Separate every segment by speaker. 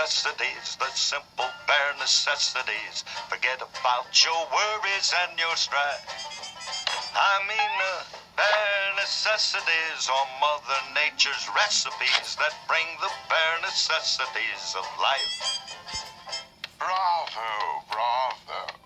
Speaker 1: necessities, the simple bare necessities. Forget about your worries and your strife. I mean the bare necessities are Mother Nature's recipes that bring the bare necessities of life.
Speaker 2: Bravo, bravo.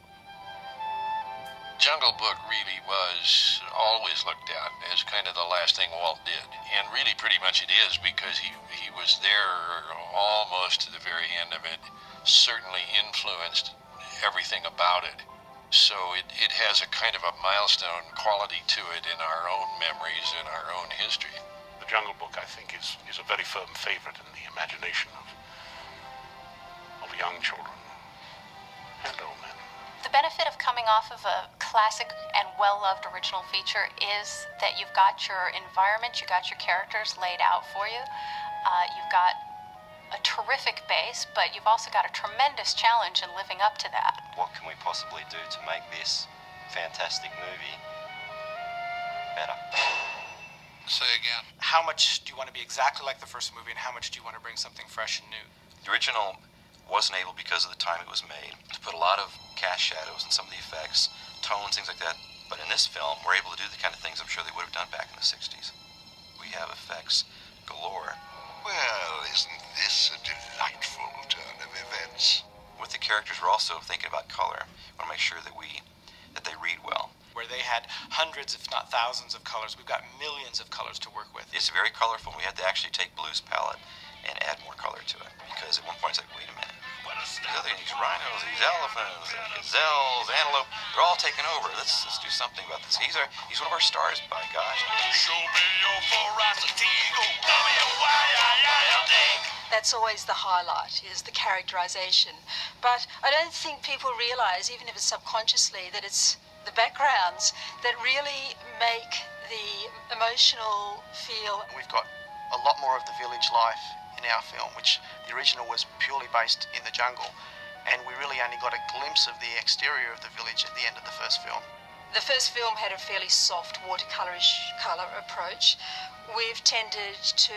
Speaker 3: Jungle Book really was always looked at as kind of the last thing Walt did. And really pretty much it is, because he was there almost to the very end of it, certainly influenced everything about it. So it has a kind of a milestone quality to it in our own memories, in our own history.
Speaker 2: The Jungle Book, I think, is a very firm favorite in the imagination of young children and old men.
Speaker 4: The benefit of coming off of a classic and well-loved original feature is that you've got your environment, you've got your characters laid out for you. You've got a terrific base, but you've also got a tremendous challenge in living up to that.
Speaker 5: What can we possibly do to make this fantastic movie better?
Speaker 3: Say again.
Speaker 6: How much do you want to be exactly like the first movie, and how much do you want to bring something fresh and new?
Speaker 5: The original wasn't able, because of the time it was made, to put a lot of cast shadows in some of the effects, tones, things like that. But in this film, we're able to do the kind of things I'm sure they would have done back in the 60s. We have effects galore.
Speaker 2: Well, isn't this a delightful turn of events?
Speaker 5: With the characters, we're also thinking about color. We want to make sure that they read well.
Speaker 6: Where they had hundreds, if not thousands of colors, we've got millions of colors to work with.
Speaker 5: It's very colorful. We had to actually take Blue's palette and add more color to it, because at one point it's like, wait a minute. These rhinos, these elephants, gazelles, antelope, they're all taking over. Let's do something about this. He's one of our stars, by gosh.
Speaker 1: Show me your ferocity, go tell me why I think.
Speaker 7: That's always the highlight, is the characterization. But I don't think people realize, even if it's subconsciously, that it's the backgrounds that really make the emotional feel.
Speaker 8: We've got a lot more of the village life in our film, which the original was purely based in the jungle, and we really only got a glimpse of the exterior of the village at the end of the first film.
Speaker 7: The first film had a fairly soft watercolorish colour approach. We've tended to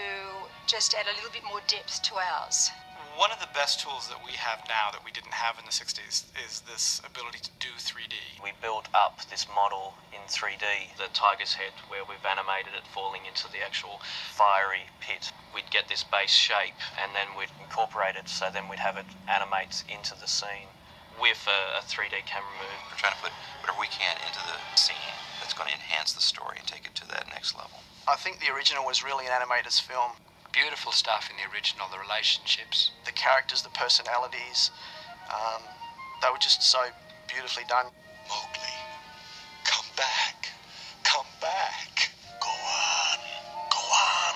Speaker 7: just add a little bit more depth to ours.
Speaker 6: One of the best tools that we have now that we didn't have in the 60s is this ability to do 3D.
Speaker 9: We built up this model in 3D, the tiger's head, where we've animated it falling into the actual fiery pit. We'd get this base shape, and then we'd incorporate it, so then we'd have it animate into the scene with a 3D camera move.
Speaker 5: We're trying to put whatever we can into the scene that's going to enhance the story and take it to that next level.
Speaker 8: I think the original was really an animator's film.
Speaker 10: Beautiful stuff in the original, the relationships.
Speaker 8: The characters, the personalities, they were just so beautifully done.
Speaker 2: Mowgli, come back. Come back. Go on. Go on.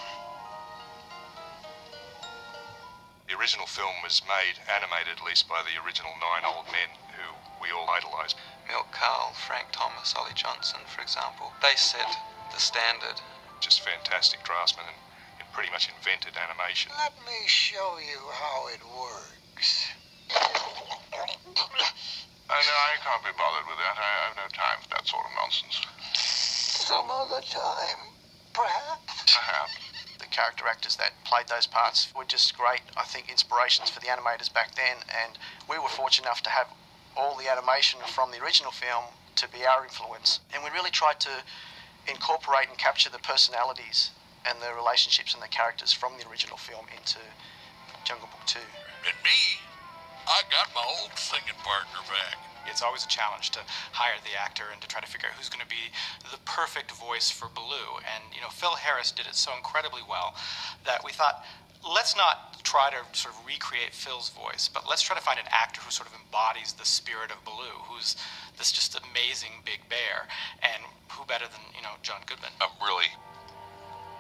Speaker 11: The original film was made, animated at least, by the original 9 old men who we all idolise.
Speaker 10: Milt Kahl, Frank Thomas, Ollie Johnson, for example. They set the standard.
Speaker 11: Just fantastic draftsmen and pretty much invented animation.
Speaker 2: Let me show you how it works. I can't be bothered with that. I have no time for that sort of nonsense. Some other time, perhaps. Perhaps.
Speaker 8: The character actors that played those parts were just great, I think, inspirations for the animators back then, and we were fortunate enough to have all the animation from the original film to be our influence. And we really tried to incorporate and capture the personalities and the relationships and the characters from the original film into Jungle Book 2.
Speaker 3: And me, I got my old singing partner back.
Speaker 6: It's always a challenge to hire the actor and to try to figure out who's going to be the perfect voice for Baloo. And, Phil Harris did it so incredibly well that we thought, let's not try to sort of recreate Phil's voice, but let's try to find an actor who sort of embodies the spirit of Baloo, who's this just amazing big bear. And who better than, John Goodman?
Speaker 3: I'm really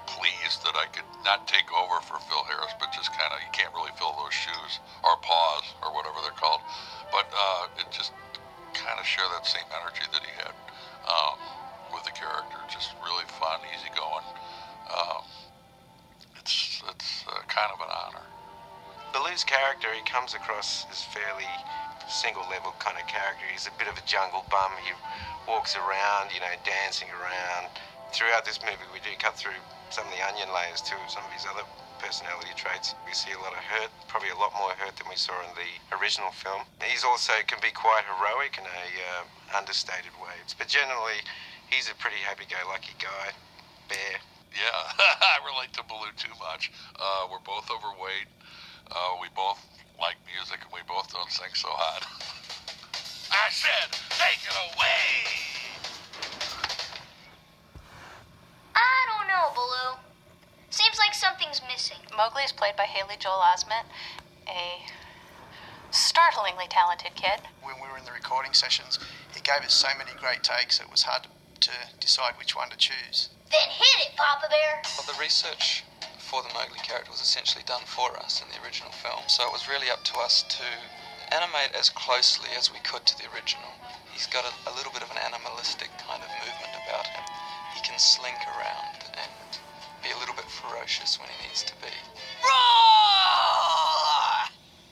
Speaker 3: pleased that I could not take over for Phil Harris, but just kind of, you can't really fill those shoes, or paws, or whatever they're called. But it just kind of share that same energy that he had with the character. Just really fun, easygoing. It's kind of an honor.
Speaker 12: Baloo's character, he comes across as fairly single-level kind of character. He's a bit of a jungle bum. He walks around, dancing around. Throughout this movie, we do cut through some of the onion layers too, some of his other personality traits. We see a lot of hurt, probably a lot more hurt than we saw in the original film. He's also can be quite heroic in a understated way. But generally, he's a pretty happy-go-lucky guy. Bear.
Speaker 3: Yeah, I relate to Baloo too much. We're both overweight. We both like music, and we both don't sing so hot. I said, take it away!
Speaker 13: I don't know, Baloo. Seems like something's missing.
Speaker 4: Mowgli is played by Haley Joel Osment, a startlingly talented kid.
Speaker 8: When we were in the recording sessions, he gave us so many great takes it was hard to decide which one to choose.
Speaker 13: Then hit it, Papa Bear.
Speaker 10: Well, the research for the Mowgli character was essentially done for us in the original film, so it was really up to us to animate as closely as we could to the original. He's got a little bit of an animalistic kind of movement about him. He can slink around and be a little bit ferocious when he needs to be.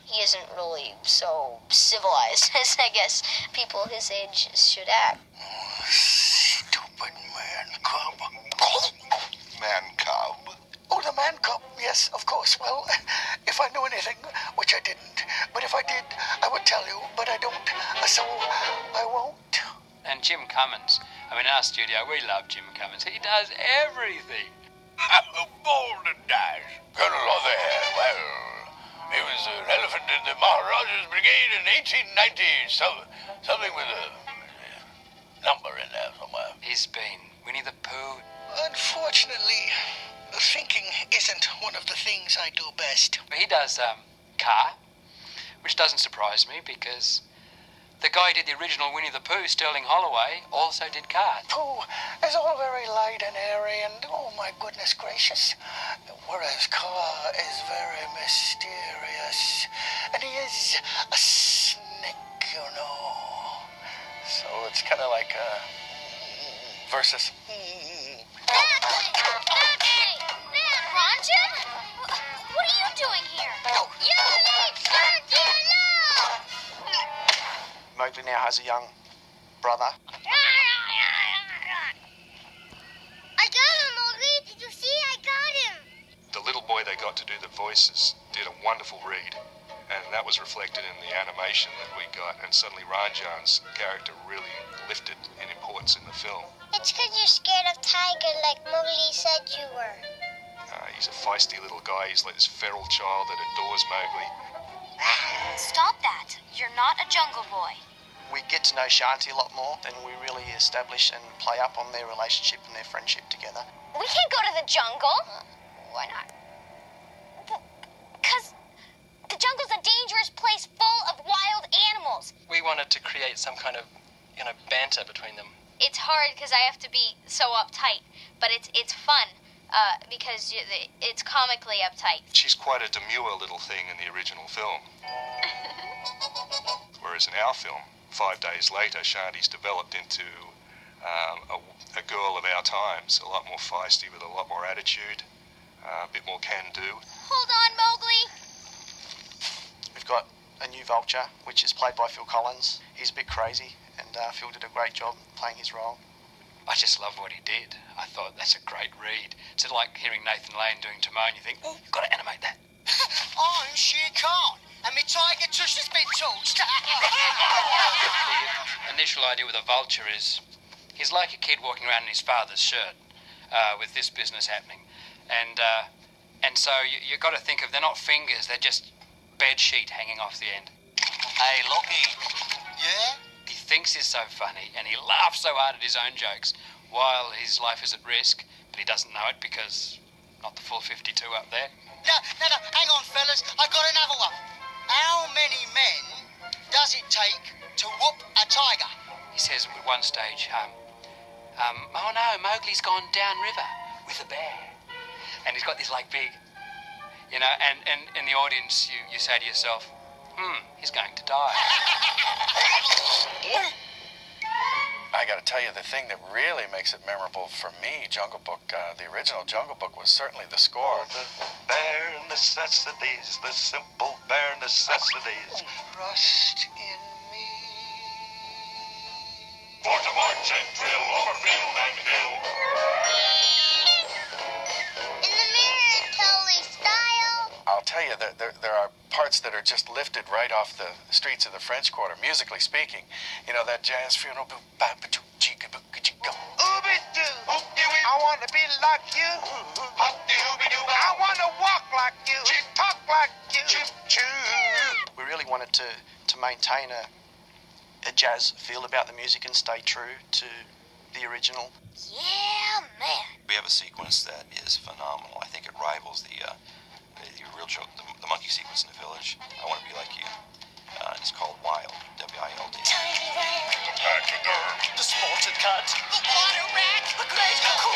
Speaker 13: He isn't really so civilized as I guess people his age should act.
Speaker 14: Stupid man cub. Man cub. Oh, the man cub, yes, of course. Well, if I knew anything, which I didn't, but if I did, I would tell you, but I don't, so I won't.
Speaker 15: And Jim Cummins. I mean, in our studio, we love Jim Cummins. He does everything.
Speaker 14: Bold and dash. Colonel Otherhead, well, he was an elephant in the Maharaja's Brigade in 1890, something with a number in there somewhere.
Speaker 15: He's been Winnie the Pooh.
Speaker 14: Unfortunately, thinking isn't one of the things I do best.
Speaker 15: He does Car, which doesn't surprise me because the guy who did the original Winnie the Pooh, Sterling Holloway, also did Car.
Speaker 14: Pooh is all very light and airy and, oh my goodness gracious, whereas Car is very mysterious. And he is a snake, you know. So it's kind of like versus.
Speaker 13: Ranja? What are you doing here? You need
Speaker 8: Mowgli now has a young brother.
Speaker 13: I got him, Mowgli. Did you see? I got him.
Speaker 11: The little boy they got to do the voices did a wonderful read, and that was reflected in the animation that we got, and suddenly Ranjan's character really lifted in importance in the film.
Speaker 13: It's because you're scared of Tiger like Mowgli said you were.
Speaker 11: He's a feisty little guy. He's like this feral child that adores Mowgli.
Speaker 13: Stop that. You're not a jungle boy.
Speaker 8: We get to know Shanti a lot more, and we really establish and play up on their relationship and their friendship together.
Speaker 13: We can't go to the jungle. Why not? Because the jungle's a dangerous place full of wild animals.
Speaker 10: We wanted to create some kind of, banter between them.
Speaker 13: It's hard because I have to be so uptight, but it's fun because it's comically uptight.
Speaker 11: She's quite a demure little thing in the original film. Whereas in our film, 5 days later, Shanti's developed into a girl of our times, a lot more feisty with a lot more attitude, a bit more can-do.
Speaker 13: Hold on, Mowgli.
Speaker 8: We've got a new vulture, which is played by Phil Collins. He's a bit crazy, and Phil did a great job playing his role.
Speaker 15: I just love what he did. I thought that's a great read. It's like hearing Nathan Lane doing Timon. You think, oh, you've got to animate that.
Speaker 14: I'm Shere Khan, and my tiger tush has been torched.
Speaker 15: The initial idea with a vulture is he's like a kid walking around in his father's shirt with this business happening. And so you've got to think of, they're not fingers, they're just bed sheet hanging off the end.
Speaker 14: Hey, Lockie. Yeah?
Speaker 15: He thinks he's so funny, and he laughs so hard at his own jokes while his life is at risk, but he doesn't know it because not the full 52 up there.
Speaker 14: No, hang on, fellas. I got another one. How many men does it take to whoop a tiger?
Speaker 15: He says at one stage, oh no, Mowgli's gone downriver with a bear. And he's got this big, and in the audience you say to yourself, he's going to die.
Speaker 16: I gotta tell you, the thing that really makes it memorable for me, Jungle Book, the original Jungle Book, was certainly the score.
Speaker 1: The bare necessities, the simple bare necessities.
Speaker 14: Trust in me.
Speaker 2: For to march and drill over field and hill.
Speaker 13: In the mirror until they stop.
Speaker 16: you, there are parts that are just lifted right off the streets of the French Quarter, musically speaking. You know, that jazz funeral.
Speaker 14: I want to be like you. I want to walk like you. Talk like you.
Speaker 8: We really wanted to maintain a jazz feel about the music and stay true to the original.
Speaker 13: Yeah, man.
Speaker 5: We have a sequence that is phenomenal. I think it rivals the monkey sequence in the village. I want to be like you. It's called Wild, W-I-L-D.
Speaker 14: The sported cat. The water rat. The great cool.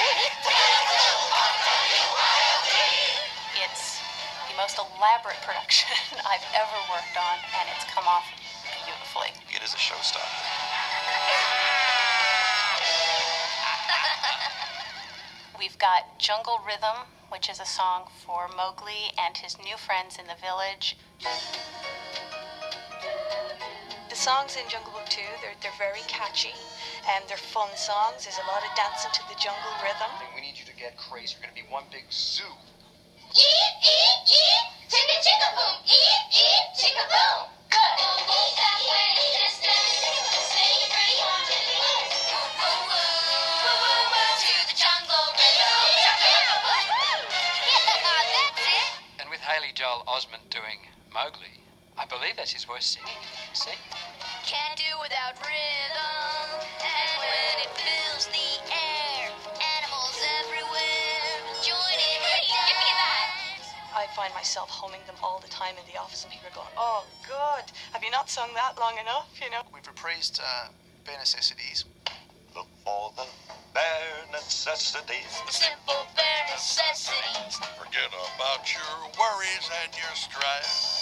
Speaker 4: It's the most elaborate production I've ever worked on, and it's come off beautifully.
Speaker 5: It is a showstopper.
Speaker 4: We've got Jungle Rhythm, which is a song for Mowgli and his new friends in the village.
Speaker 7: The songs in Jungle Book 2, they're very catchy, and they're fun songs. There's a lot of dancing to the jungle rhythm.
Speaker 17: We need you to get crazy. We're going to be one big zoo.
Speaker 13: Eat, eat, eat, chicka chicka boom. Eat, eat, chicka boom. Good. To the jungle rhythm. Yeah, that's it.
Speaker 15: And with Haley Joel Osment doing Mowgli, I believe that's his voice singing. See?
Speaker 13: Can't do without rhythm. And when it fills the air, animals everywhere join in. Give me that.
Speaker 7: I find myself humming them all the time in the office, and people are going, "Oh, good. Have you not sung that long enough?" You know.
Speaker 8: We've reprised Bare Necessities.
Speaker 1: Look for the bare necessities.
Speaker 13: Simple bare necessities.
Speaker 18: Forget about your worries and your strife.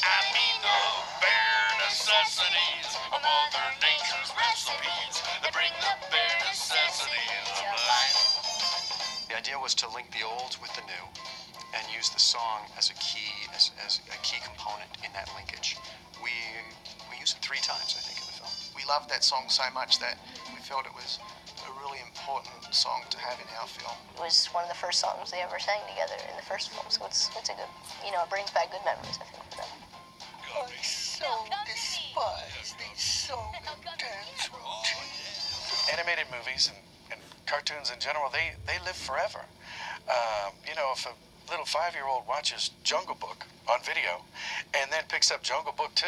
Speaker 18: I mean the bare necessities of Mother Nature's recipes that bring the bare necessities of life.
Speaker 17: The idea was to link the old with the new and use the song as a key component in that linkage. We use it 3 times, I think, in the film.
Speaker 8: We loved that song so much that we felt it was a really important song to have in our film.
Speaker 19: It was one of the first songs they ever sang together in the first film, so it's a good, it brings back good memories, I think, for them.
Speaker 14: I so despise these song and dance routines.
Speaker 16: Animated movies and cartoons in general, they live forever. If a little 5-year-old watches Jungle Book on video and then picks up Jungle Book 2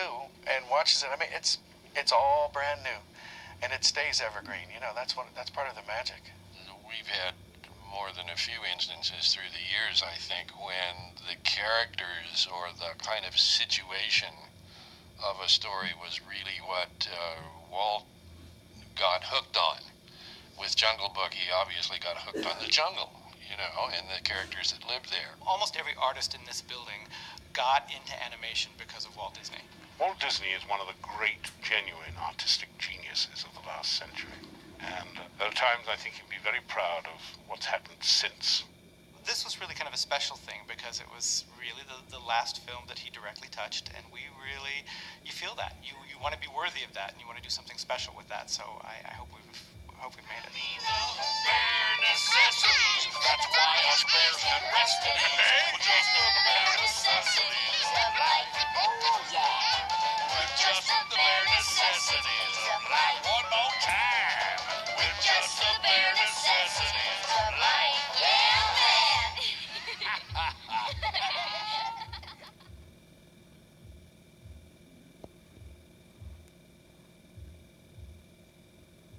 Speaker 16: and watches it, I mean, it's all brand new and it stays evergreen. That's part of the magic.
Speaker 3: We've had more than a few instances through the years, I think, when the characters or the kind of situation of a story was really what Walt got hooked on. With Jungle Book, he obviously got hooked on the jungle, and the characters that lived there.
Speaker 6: Almost every artist in this building got into animation because of Walt Disney.
Speaker 2: Walt Disney is one of the great, genuine artistic geniuses of the last century. And there are times I think he'd be very proud of what's happened since.
Speaker 6: This was really kind of a special thing because it was really the last film that he directly touched, and you feel that. You want to be worthy of that, and you want to do something special with that, so I hope we've made it.
Speaker 18: Bare necessities, that's why us bears can rest in peace. With just the bare necessities of life. Oh, yeah. With just the bare necessities of life. One more time.